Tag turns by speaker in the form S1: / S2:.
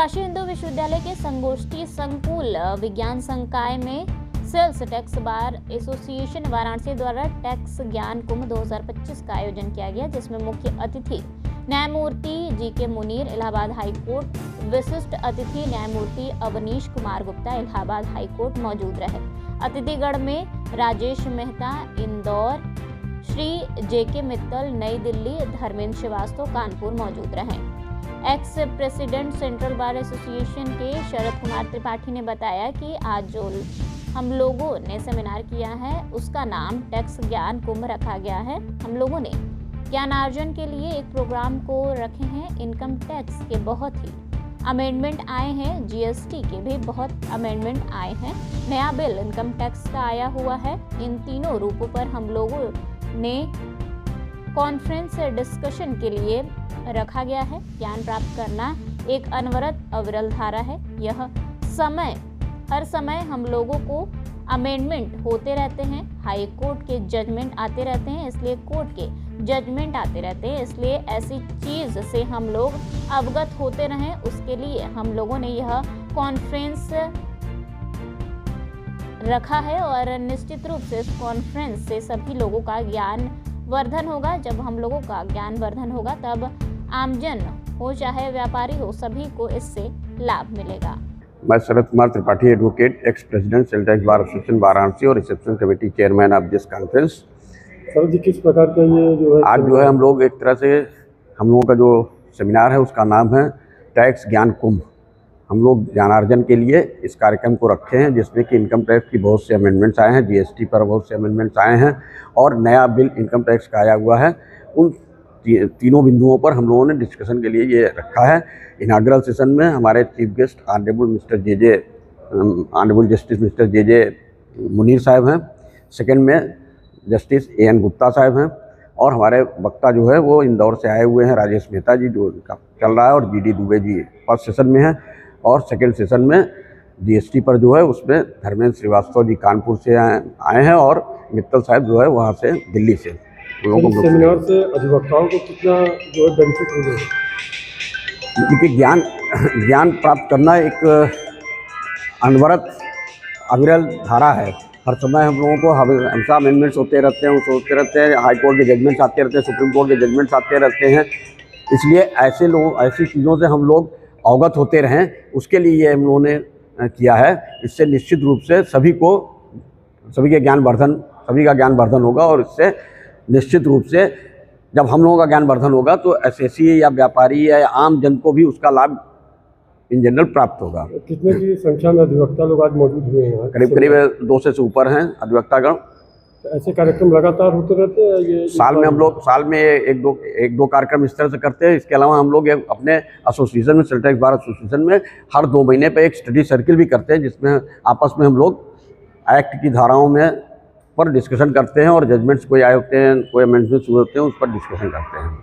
S1: काशी हिंदू विश्वविद्यालय के संगोष्ठी संकुल विज्ञान संकाय में sales tax bar association Varanasi द्वारा टैक्स ज्ञान कुंभ 2025 का आयोजन किया गया, जिसमें मुख्य अतिथि न्यायमूर्ति GK. Munir Allahabad high court, विशिष्ट अतिथि न्यायमूर्ति अवनीश कुमार गुप्ता इलाहाबाद हाई कोर्ट मौजूद रहे। अतिथिगण में राजेश मेहता इंदौर, श्री जे.के. मित्तल नई दिल्ली, धर्मेंद्र श्रीवास्तव कानपुर मौजूद रहे। Ex president central bar association के शरद कुमार त्रिपाठी ने बताया कि आज जो हम लोगों ने सेमिनार किया है उसका नाम टैक्स ज्ञान कुंभ रखा गया है। हम लोगों ने ज्ञानार्जन के लिए एक प्रोग्राम को रखे हैं। इनकम टैक्स के बहुत ही अमेंडमेंट आए हैं, जीएसटी के भी बहुत अमेंडमेंट आए हैं, नया बिल इनकम टैक्स का आया हुआ है। इन तीनों रूपों पर हम लोगों ने कॉन्फ्रेंस डिस्कशन के लिए रखा गया है। ज्ञान प्राप्त करना एक अनवरत अविरल धारा है। यह हर समय हम लोगों को अमेंडमेंट होते रहते हैं, हाई कोर्ट के जजमेंट आते रहते हैं, इसलिए कोर्ट के जजमेंट आते रहते हैं, इसलिए ऐसी चीज़ से हम लोग अवगत होते रहें, उसके लिए हम लोगों ने यह कॉन्फ्रेंस रखा है। और निश्चित रूप से इस कॉन्फ्रेंस से सभी लोगों का ज्ञान वर्धन होगा। जब हम लोगों का ज्ञान वर्धन होगा तब आमजन हो चाहे व्यापारी हो, सभी को इससे लाभ मिलेगा।
S2: मैं Sharad Kumar Tripathi, advocate, ex president sales tax bar association Varanasi और reception committee chairman of this conference.
S3: Sir ji, किस प्रकार का ये जो है
S2: आज जो है हम लोग एक तरह से हम लोगों का जो सेमिनार है उसका नाम है टैक्स ज्ञान कुंभ। हम लोग ज्ञानार्जन के लिए इस कार्यक्रम को रखे हैं, जिसमें कि इनकम टैक्स की बहुत से अमेंडमेंट्स आए हैं, जीएसटी पर बहुत से अमेंडमेंट्स आए हैं और नया बिल इनकम टैक्स का आया हुआ है। उन तीनों बिंदुओं पर हम लोगों ने डिस्कशन के लिए ये रखा है। इनाग्रल सेशन में हमारे chief guest honourable justice mister J Munir साहब हैं, सेकंड में जस्टिस ए.एन. गुप्ता साहब हैं और हमारे वक्ता जो है वो इंदौर से आए हुए हैं राजेश मेहता जी, जो चल रहा है, और GD. Dubey ji first session में हैं और सेकेंड सेशन में जीएसटी पर जो है उसमें धर्मेंद्र श्रीवास्तव जी कानपुर से आए हैं और मित्तल साहब जो है वहाँ से दिल्ली से।
S3: सेमिनार से अधिवक्ताओं को कितना जो है बेनिफिट होगा?
S2: क्योंकि ज्ञान प्राप्त करना एक अनवरत अविरल धारा है। हर समय हम लोगों को हमेशा अमेंडमेंट्स होते रहते हैं, सोचते रहते हैं, हाई कोर्ट के जजमेंट्स आते रहते हैं, सुप्रीम कोर्ट के जजमेंट्स आते रहते हैं, इसलिए ऐसी चीज़ों से हम लोग अवगत होते रहें, उसके लिए ये हम लोगों ने किया है। इससे निश्चित रूप से सभी का ज्ञान वर्धन होगा और इससे निश्चित रूप से जब हम लोगों का ज्ञान वर्धन होगा तो एसएससी या व्यापारी या आम जन को भी उसका लाभ इन जनरल प्राप्त होगा।
S3: कितने की संख्या में अधिवक्ता लोग आज मौजूद हुए हैं?
S2: करीब 200 से ऊपर हैं अधिवक्तागण।
S3: ऐसे कार्यक्रम लगातार होते रहते हैं? ये
S2: साल में एक दो कार्यक्रम इस तरह से करते हैं। इसके अलावा हम लोग अपने एसोसिएशन में, सेल्स टैक्स बार एसोसिएशन में हर 2 महीने पे एक स्टडी सर्किल भी करते हैं, जिसमें आपस में हम लोग एक्ट की धाराओं में पर डिस्कशन करते हैं और जजमेंट्स कोई आए होते हैं, कोई अमेंडमेंट्स हुए होते हैं, उस पर डिस्कशन करते हैं।